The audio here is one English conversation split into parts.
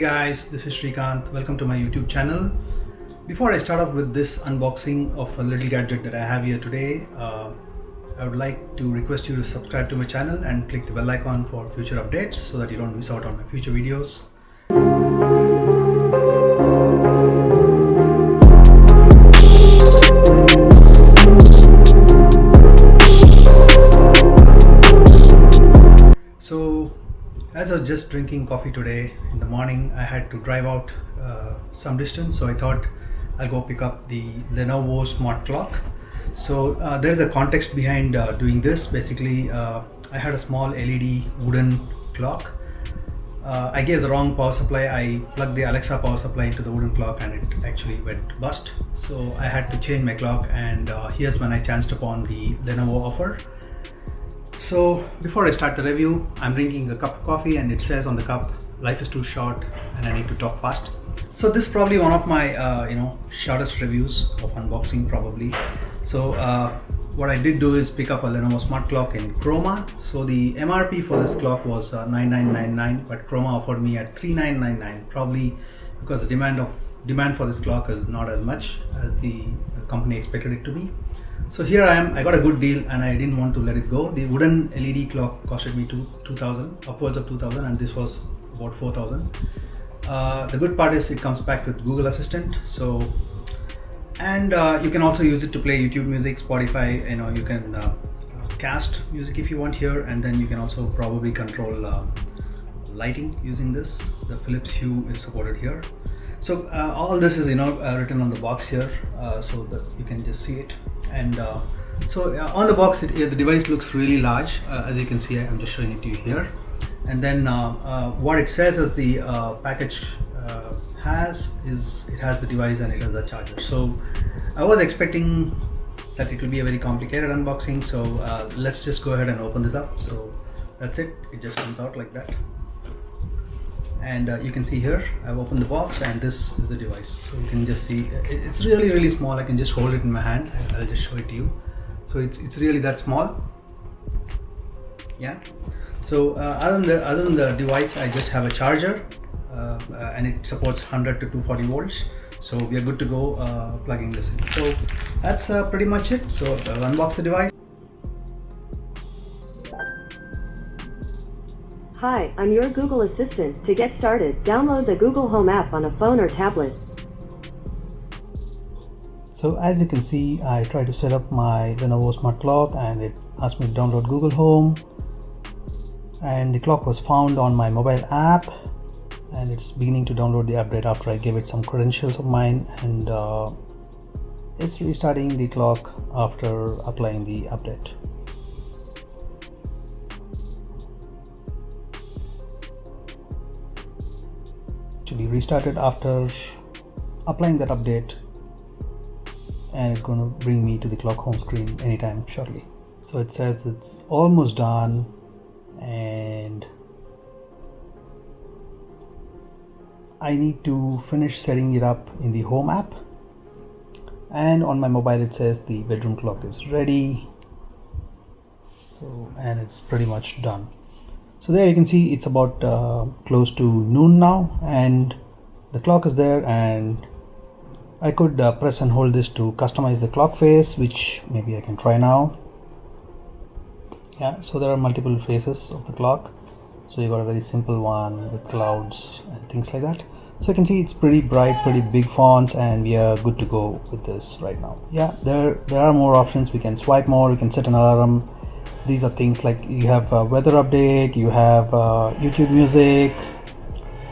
guys, this is Srikanth. Welcome to my YouTube channel. Before I start off with this unboxing of a little gadget that I have here today, I would like to request you to subscribe to my channel and click the bell icon for future updates so that you don't miss out on my future videos. So, as I was just drinking coffee today in the morning, I had to drive out some distance, so I thought I'll go pick up the Lenovo Smart Clock. So there's a context behind doing this. Basically, I had a small LED wooden clock. I gave the wrong power supply. I plugged the Alexa power supply into the wooden clock and it actually went bust. So I had to change my clock, and here's when I chanced upon the Lenovo offer. So before I start the review, I'm drinking a cup of coffee and it says on the cup, life is too short and I need to talk fast. So this is probably one of my shortest reviews of unboxing probably. So what I did do is pick up a Lenovo Smart Clock in Chroma. So the MRP for this clock was 9999, but Chroma offered me at 3999, probably because the demand for this clock is not as much as the company expected it to be. So here I am. I got a good deal and I didn't want to let it go. The wooden LED clock costed me 2000, upwards of 2000, and this was about 4000. The good part is it comes packed with Google Assistant. So, and you can also use it to play YouTube music, Spotify. You can cast music if you want here, and then you can also probably control lighting using this. The Philips Hue is supported here. So all this is written on the box here, so that you can just see it. And so on the box, the device looks really large. As you can see, I'm just showing it to you here. And then what it says is the package has the device and it has the charger. So I was expecting that it will be a very complicated unboxing. So let's just go ahead and open this up. So that's it. It just comes out like that. And you can see here, I've opened the box and this is the device. So you can just see, it's really, really small. I can just hold it in my hand and I'll just show it to you. So it's really that small. Yeah. So other than the device, I just have a charger and it supports 100 to 240 volts. So we are good to go plugging this in. So that's pretty much it. So I'll unbox the device. Hi, I'm your Google Assistant. To get started, download the Google Home app on a phone or tablet. So as you can see, I tried to set up my Lenovo Smart Clock and it asked me to download Google Home. And the clock was found on my mobile app and it's beginning to download the update after I gave it some credentials of mine, and it's restarting the clock after applying the update. Actually restarted after applying that update, and it's going to bring me to the clock home screen anytime shortly. So it says it's almost done, and I need to finish setting it up in the home app, and on my mobile it says the bedroom clock is ready. So, and it's pretty much done. So there you can see it's about close to noon now, and the clock is there, and I could press and hold this to customize the clock face, which maybe I can try now. Yeah, so there are multiple faces of the clock. So you got a very simple one with clouds and things like that. So you can see it's pretty bright, pretty big fonts, and we are good to go with this right now. Yeah, there are more options. We can swipe more, we can set an alarm. These are things like you have a weather update, you have YouTube music.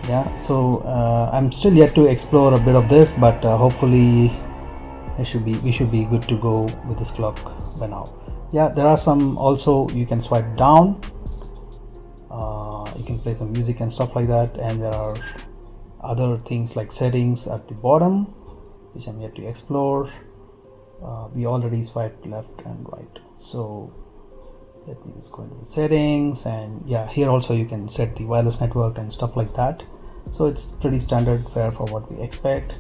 Yeah, so I'm still yet to explore a bit of this, but hopefully we should be good to go with this clock by now. Yeah, there are some also, you can swipe down, you can play some music and stuff like that, and there are other things like settings at the bottom, which I'm yet to explore. We already swiped left and right, so let me just go into the settings, and yeah, here also you can set the wireless network and stuff like that. So it's pretty standard fare for what we expect.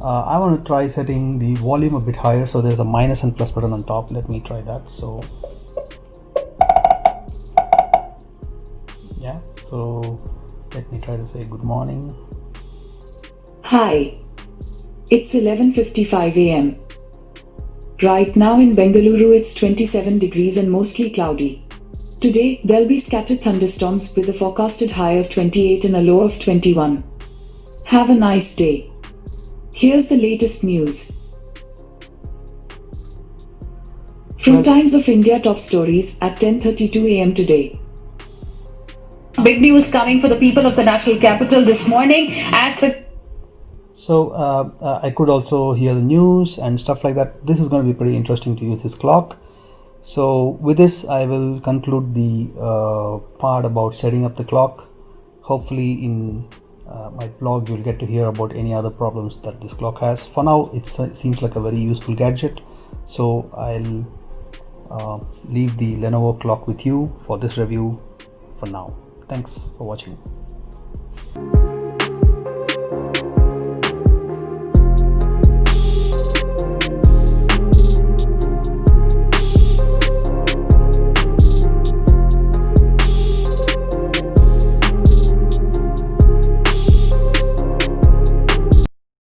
I want to try setting the volume a bit higher, so there's a minus and plus button on top. Let me try that. So yeah, so let me try to say good morning. Hi. It's 11:55 a.m. Right now in Bengaluru it's 27 degrees and mostly cloudy. Today, there'll be scattered thunderstorms with a forecasted high of 28 and a low of 21. Have a nice day. Here's the latest news. From Times of India top stories at 10:32 a.m. today. Big news coming for the people of the national capital this morning as the So I could also hear the news and stuff like that. This is going to be pretty interesting to use this clock. So with this, I will conclude the part about setting up the clock. Hopefully in my blog, you'll get to hear about any other problems that this clock has. For now, it seems like a very useful gadget. So I'll leave the Lenovo clock with you for this review for now. Thanks for watching.